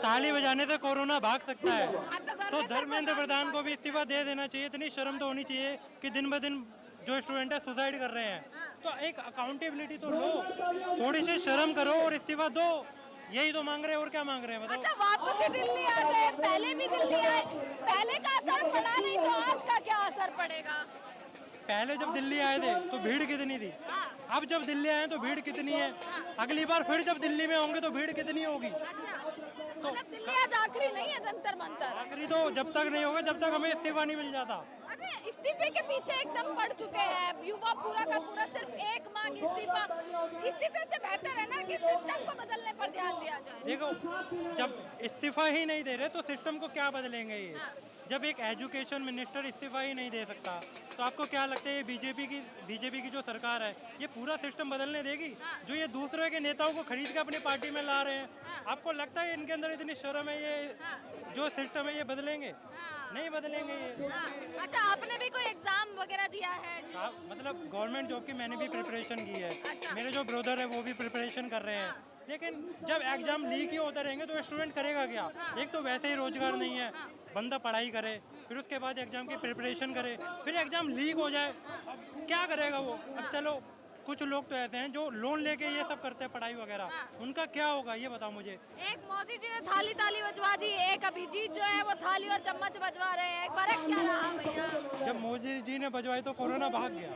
ताली बजाने से कोरोना भाग सकता है तो धर्मेंद्र प्रधान को भी इस्तीफा दे देना चाहिए। इतनी शर्म तो होनी चाहिए कि दिन ब दिन जो स्टूडेंट है सुसाइड कर रहे हैं, तो एक अकाउंटेबिलिटी तो लो, थोड़ी सी शर्म करो और इस्तीफा दो। यही तो मांग रहे हैं, और क्या मांग रहे हैं बताओ। अच्छा, वापस ही दिल्ली आ गए, पहले भी दिल्ली आए, पहले का असर पड़ा नहीं तो आज का क्या असर पड़ेगा? पहले जब दिल्ली आए थे तो भीड़ कितनी थी, अब जब दिल्ली आए तो भीड़ कितनी है, अगली बार फिर जब दिल्ली में होंगे तो भीड़ कितनी होगी। अच्छा, मतलब दिल्ली आज आखिरी नहीं है जंतर मंतर? आखिरी तो जब तक नहीं होगा जब तक हमें इस्तीफा नहीं मिल जाता। अरे इस्तीफे के पीछे एकदम पड़ चुके हैं युवा, पूरा का पूरा सिर्फ एक मांग इस्तीफा। इस्तीफे से बेहतर है ना कि सिस्टम को बदलने पर ध्यान दिया जाए। देखो, जब इस्तीफा ही नहीं दे रहे तो सिस्टम को क्या बदलेंगे ये। जब एक एजुकेशन मिनिस्टर इस्तीफा ही नहीं दे सकता तो आपको क्या लगता है ये बीजेपी की जो सरकार है ये पूरा सिस्टम बदलने देगी? जो ये दूसरे के नेताओं को खरीद के अपनी पार्टी में ला रहे हैं, आपको लगता है इनके अंदर इतनी शर्म है ये जो सिस्टम है ये बदलेंगे? नहीं बदलेंगे ये। अच्छा, आपने भी कोई एग्जाम वगैरह दिया है? मतलब गवर्नमेंट जॉब की मैंने भी प्रिपरेशन की है। अच्छा। मेरे जो ब्रदर है वो भी प्रिपरेशन कर रहे हैं, लेकिन जब एग्जाम लीक ही होते रहेंगे तो स्टूडेंट करेगा क्या? एक तो वैसे ही रोजगार नहीं है, बंदा पढ़ाई करे फिर उसके बाद एग्जाम की प्रिपरेशन करे, फिर एग्जाम लीक हो जाए, अब क्या करेगा वो? अब चलो कुछ लोग तो ऐसे हैं जो लोन लेके ये सब करते हैं पढ़ाई वगैरह, उनका क्या होगा ये बताओ मुझे। एक मोदी जी ने थाली ताली बजवा दी, एक अभिजीत जो है वो थाली और चम्मच बजवा रहे हैं, फर्क क्या रहा भैया? जब मोदी जी ने बजवाई तो कोरोना भाग गया,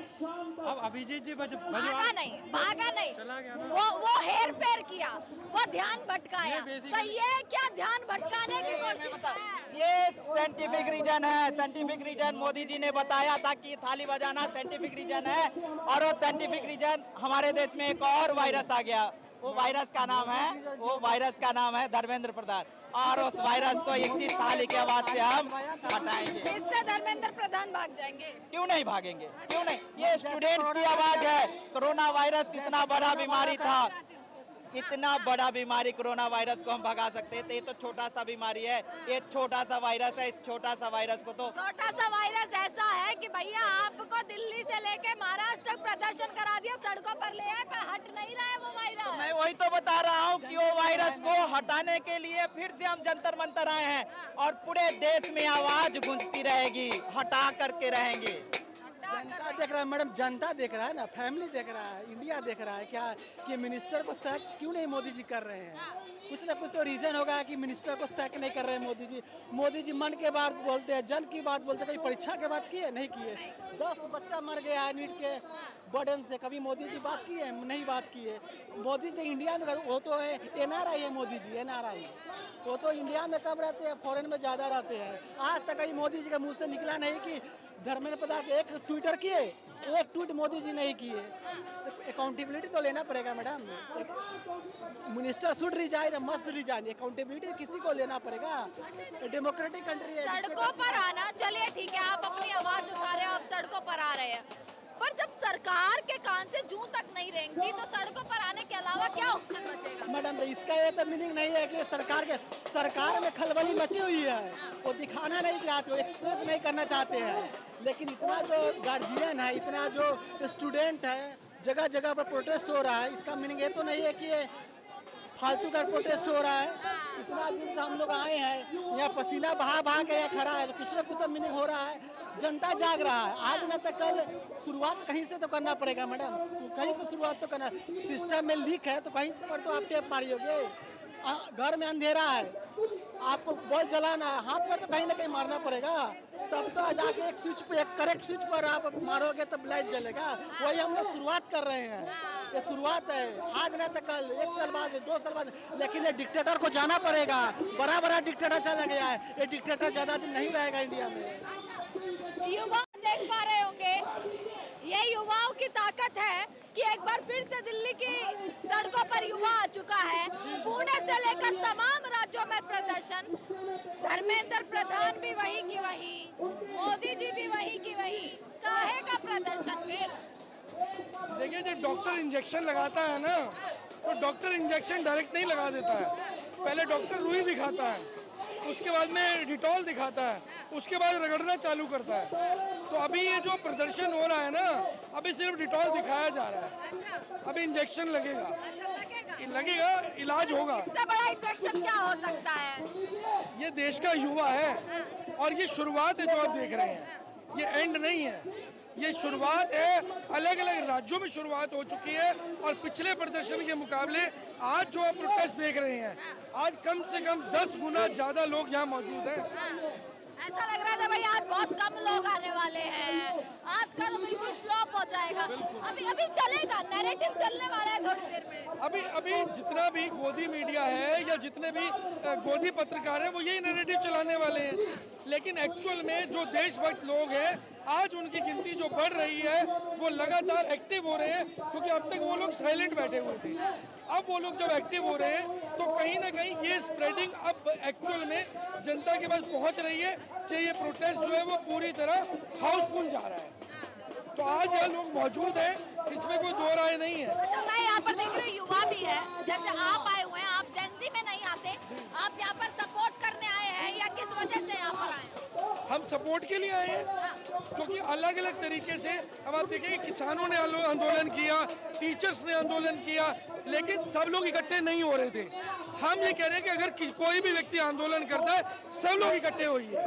अब अभिजीत जी भागा नहीं चला गया ना। वो हेर फेर किया, वो ध्यान भटकाया, तो ये क्या ध्यान भटकाने की कोशिश है? ये साइंटिफिक रीजन है, साइंटिफिक रीजन मोदी जी ने बताया था कि थाली बजाना साइंटिफिक रीजन है, और वो साइंटिफिक रीजन हमारे देश में एक और वायरस आ गया, वो वायरस का नाम है धर्मेंद्र प्रधान, और उस वायरस को इसी थाली के आवाज से हम हटाएंगे। इससे धर्मेंद्र प्रधान भाग जाएंगे? क्यों नहीं भागेंगे, क्यों नहीं? ये स्टूडेंट्स की आवाज है। कोरोना वायरस इतना बड़ा बीमारी था, इतना बड़ा बीमारी कोरोना वायरस को हम भगा सकते थे, ये तो छोटा सा बीमारी है, ये छोटा सा वायरस है। इस छोटा सा वायरस को तो छोटा सा वायरस ऐसा है कि भैया आपको दिल्ली से लेके महाराष्ट्र तक प्रदर्शन करा दिया, सड़कों पर ले आए, पर हट नहीं रहा है वो वायरस। तो मैं वही तो बता रहा हूँ कि वो वायरस को हटाने के लिए फिर से हम जंतर मंतर आए हैं, और पूरे देश में आवाज गूंजती रहेगी, हटा करके रहेंगे। जनता देख रहा है मैडम, जनता देख रहा है ना, फैमिली देख रहा है, इंडिया देख रहा है क्या कि मिनिस्टर को सैक क्यों नहीं मोदी जी कर रहे हैं? कुछ ना कुछ तो रीजन होगा कि मिनिस्टर को सैक नहीं कर रहे हैं मोदी जी। मोदी जी मन के बात बोलते हैं, जन की बात बोलते हैं, कभी परीक्षा के बात किए नहीं किए? 10 बच्चा मर गया है नीट के बर्डन से, कभी मोदी जी बात की है? नहीं बात की है। मोदी जी इंडिया में, वो तो है NRI है मोदी जी, NRI, वो तो इंडिया में कम रहते हैं, फॉरेन में ज़्यादा रहते हैं। आज तक कभी मोदी जी के मुँह से निकला नहीं कि धर्मेंद्र प्रधान एक ट्विटर किए, एक ट्वीट मोदी जी नहीं किए, तो अकाउंटेबिलिटी तो लेना पड़ेगा madam. Minister should resign, must resign, accountability किसी को लेना पड़ेगा। डेमोक्रेटिक कंट्री है। सड़कों पर आना, चलिए ठीक है, आप अपनी आवाज उठा रहे हो, आप सड़कों पर आ रहे हैं, पर जब सरकार के कान से जूं तक नहीं रहेंगी तो सड़कों पर आने के अलावा क्या ऑप्शन बचेगा? मैडम इसका ये तो मीनिंग नहीं है कि सरकार में खलबली मची हुई है, वो दिखाना नहीं चाहते, वो एक्सप्रेस नहीं करना चाहते हैं, लेकिन इतना जो गार्जियन है, इतना जो स्टूडेंट है, जगह जगह पर प्रोटेस्ट हो रहा है, इसका मीनिंग ये तो नहीं है कि ये फालतू का प्रोटेस्ट हो रहा है। इतना दिन से हम लोग आए हैं, यहाँ पसीना बहा के यहाँ खड़ा है, तो कुछ ना कुछ तो मीनिंग हो रहा है, जनता जाग रहा है। आज न तो कल शुरुआत कहीं से तो करना पड़ेगा मैडम, कहीं से शुरुआत तो करना। सिस्टम में लीक है तो कहीं पर तो आप टेप मारियोगे, घर में अंधेरा है, आपको बॉल जलाना है, हाथ पर तो कहीं ना कहीं मारना पड़ेगा, तब तो जाके एक स्विच पे, एक करेक्ट स्विच पर आप मारोगे तब लाइट जलेगा। वही हम लोग शुरुआत कर रहे हैं, ये शुरुआत है, आज न तो कल, 1 साल बाद, 2 साल बाद, लेकिन ये डिक्टेटर को जाना पड़ेगा। बड़ा डिक्टेटर चला गया है, ये डिक्टेटर ज्यादा दिन नहीं रहेगा इंडिया में। युवा देख पा रहे होंगे, ये युवाओं की ताकत है कि एक बार फिर से दिल्ली की सड़कों पर युवा आ चुका है। पुणे से लेकर तमाम राज्यों में प्रदर्शन, धर्मेंद्र प्रधान भी वही की वही, मोदी जी भी वही की वही, काहे का प्रदर्शन? फिर देखिए, जब डॉक्टर इंजेक्शन लगाता है ना, तो डॉक्टर इंजेक्शन डायरेक्ट नहीं लगा देता है, पहले डॉक्टर रुई दिखाता है, उसके बाद में डिटॉल दिखाता है, उसके बाद रगड़ना चालू करता है। तो अभी ये जो प्रदर्शन हो रहा है ना, अभी सिर्फ डिटॉल दिखाया जा रहा है, अच्छा अभी इंजेक्शन लगेगा, अच्छा लगेगा। लगेगा, इलाज होगा। इससे बड़ा इंफेक्शन क्या हो सकता है? ये देश का युवा है और ये शुरुआत है जो आप देख रहे हैं, ये एंड नहीं है, ये शुरुआत है। अलग अलग राज्यों में शुरुआत हो चुकी है और पिछले प्रदर्शन के मुकाबले आज जो आप प्रोटेस्ट देख रहे हैं, आज कम से कम 10 गुना ज्यादा लोग यहाँ मौजूद हैं। ऐसा लग रहा था भाई आज बहुत कम लोग आने वाले हैं, आज का तो बिल्कुल फ्लॉप हो जाएगा। अभी चलेगा, नैरेटिव चलने वाला है थोड़ी देर में। अभी जितना भी गोदी मीडिया है या जितने भी गोदी पत्रकार हैं वो यही नैरेटिव चलाने वाले हैं, लेकिन एक्चुअल में जो देशभक्त लोग हैं आज उनकी गिनती जो बढ़ रही है वो लगातार एक्टिव हो रहे हैं, क्योंकि अब तक वो लोग साइलेंट बैठे हुए थे। अब वो लोग जब एक्टिव हो रहे हैं तो कहीं ना कहीं ये स्प्रेडिंग अब एक्चुअल में जनता के पास पहुंच रही है कि ये प्रोटेस्ट जो है वो पूरी तरह हाउसफुल जा रहा है। तो आज यहाँ लोग मौजूद हैं, इसमें कोई दो राय नहीं है। अच्छा मैं यहाँ पर देख रही हूँ युवा भी है, जैसे आप आए हुए हैं, आप जेनजी में नहीं आते, आप यहाँ पर सपोर्ट करने आए हैं या किस वजह से यहाँ पर आए? हम सपोर्ट के लिए आए हैं, क्योंकि अलग अलग तरीके से अब आप देखिए किसानों ने आंदोलन किया, टीचर्स ने आंदोलन किया, लेकिन सब लोग इकट्ठे नहीं हो रहे थे। हम ये कह रहे हैं कि अगर कोई भी व्यक्ति आंदोलन करता है सब लोग इकट्ठे होइए।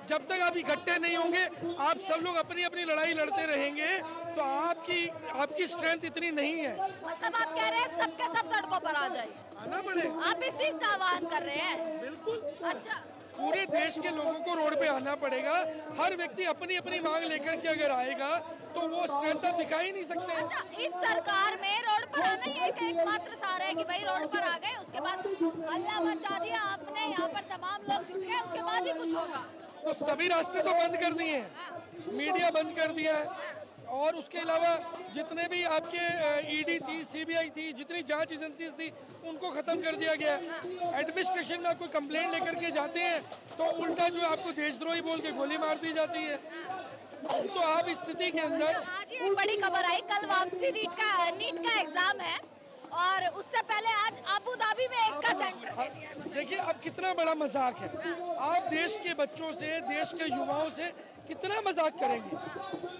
जब तक आप इकट्ठे नहीं होंगे, आप सब लोग अपनी अपनी लड़ाई लड़ते रहेंगे तो आपकी स्ट्रेंथ इतनी नहीं है। मतलब आप कह रहे हैं सबके सब सड़कों पर आ जाइए, आना पड़ेगा। आप इस चीज का आह्वान कर रहे हैं? बिल्कुल, अच्छा पूरे देश के लोगों को रोड पे आना पड़ेगा। हर व्यक्ति अपनी अपनी मांग लेकर के अगर आएगा तो वो स्ट्रेंथ आप दिखा ही नहीं सकते। अच्छा इस सरकार में रोड पर आना ही एक एकमात्र सहारा है कि भाई रोड पर आ गए, उसके बाद अल्लाह बचा दिया आपने, यहाँ पर तमाम लोग जुट गए, उसके बाद ही कुछ होगा। तो सभी रास्ते तो बंद कर दिए हैं, मीडिया बंद कर दिया है, और उसके अलावा जितने भी आपके ईडी थी, सीबीआई थी, जितनी जांच एजेंसीज थी उनको ख़त्म कर दिया गया। एडमिनिस्ट्रेशन में आपको कंप्लेंट लेकर के जाते हैं तो उल्टा जो आपको देशद्रोही बोल के गोली मार दी जाती है। तो आप इस स्थिति के अंदर आज ये बड़ी खबर आई, कल वापसी नीट का एग्जाम है और उससे पहले आज अबू धाबी में एक का सेंटर दे दिया है। देखिए अब कितना बड़ा मजाक है, आप देश के बच्चों से, देश के युवाओं से कितना मजाक करेंगे।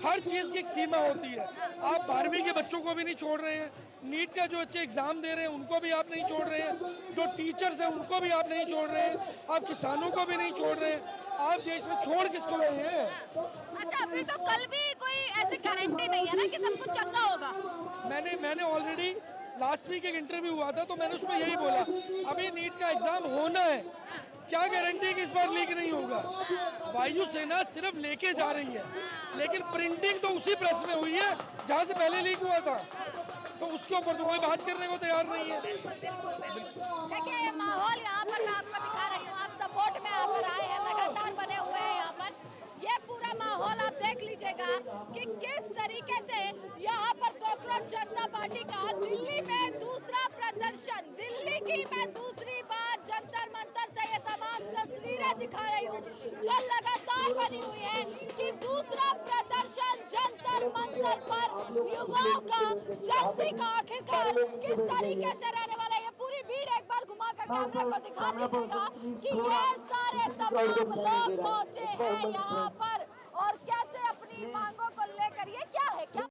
हर चीज़ की एक सीमा होती है। आप 12वीं के बच्चों को भी नहीं छोड़ रहे हैं, नीट का जो बच्चे एग्जाम दे रहे हैं उनको भी आप नहीं छोड़ रहे हैं, जो टीचर्स हैं उनको भी आप नहीं छोड़ रहे हैं, आप किसानों को भी नहीं छोड़ रहे हैं। आप देश में छोड़ किसको रहे हैं? अच्छा फिर तो कल भी कोई ऐसी गारंटी नहीं है ना कि सब कुछ चंगा होगा? मैंने ऑलरेडी लास्ट वीक एक इंटरव्यू हुआ था तो मैंने उसमें यही बोला, अभी नीट का एग्जाम होना है, क्या गारंटी कि इस बार लीक नहीं होगा। वायुसेना सिर्फ लेके जा रही है, लेकिन प्रिंटिंग तो उसी प्रेस में हुई है जहां से पहले लीक हुआ था, तो उसके ऊपर तो कोई बात करने को तैयार नहीं है। बिल्कुल बिल्कुल बिल्कुल। देखिए ये माहौल यहाँ पर मैं आपको दिखा रही हूँ, आप सपोर्ट में यहाँ पर आए हैं, लगातार बने हुए हैं यहाँ पर। ये पूरा माहौल आप देख लीजिएगा कि किस तरीके से यहाँ पर कॉकरोच जनता पार्टी का दिल्ली में दूसरा प्रदर्शन, दिल्ली की मैं दूसरी बार जंतर मंतर से ये तमाम तस्वीरें दिखा रही हूँ जो लगातार बनी हुई है कि दूसरा प्रदर्शन जंतर मंतर पर युवाओं का, जर्सी का आखिरकार किस तरीके से रहने वाला है। ये पूरी भीड़ एक बार घुमा कर कैमरा को दिखा दीजिएगा कि ये सारे तमाम लोग पहुंचे हैं यहाँ